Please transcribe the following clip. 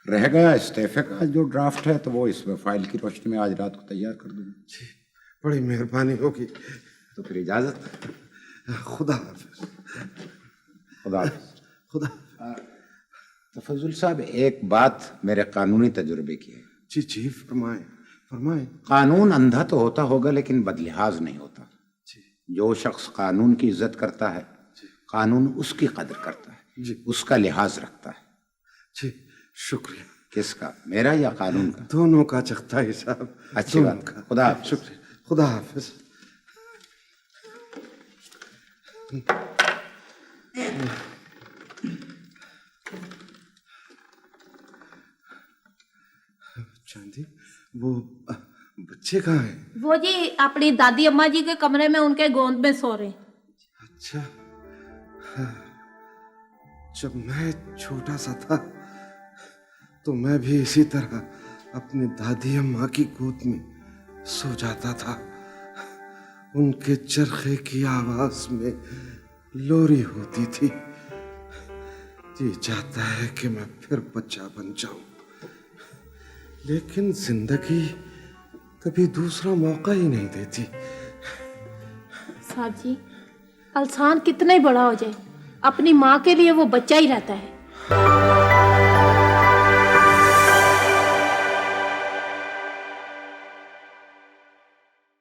रह गया इस्तीफे का जो ड्राफ्ट है, तो वो इसमें फाइल की रोशनी में आज रात को तैयार कर दूंगा। जी, बड़ी मेहरबानी होगी। तो फिर इजाजत। खुदा हाफिज। खुदा हाफिज। खुदा। तफजुल साहब, एक बात मेरे कानूनी तजुर्बे की है। जी जी, फरमाएं फरमाएं। कानून अंधा तो होता होगा लेकिन बदलिहाज नहीं होता। जी जो शख्स कानून की इज्जत करता है, कानून उसकी कदर करता है जी उसका लिहाज रखता है। जी, शुक्रिया। किसका, मेरा या कानून का? दोनों का चख्ताई साहब। अच्छी बात। खुदा हाफिज। शुक्रिया। खुदा हाफिज। चांदी, वो बच्चे कहाँ हैं? वो जी अपनी दादी अम्मा जी के कमरे में उनके गोद में सो रहे। अच्छा, हाँ। जब मैं छोटा सा था तो मैं भी इसी तरह अपनी दादी अम्मा की गोद में सो जाता था। उनके चरखे की आवाज में लोरी होती थी। जी चाहता है कि मैं फिर बच्चा बन जाऊं, लेकिन जिंदगी कभी दूसरा मौका ही नहीं देती। साहब जी, इंसान कितना ही बड़ा हो जाए, अपनी माँ के लिए वो बच्चा ही रहता है।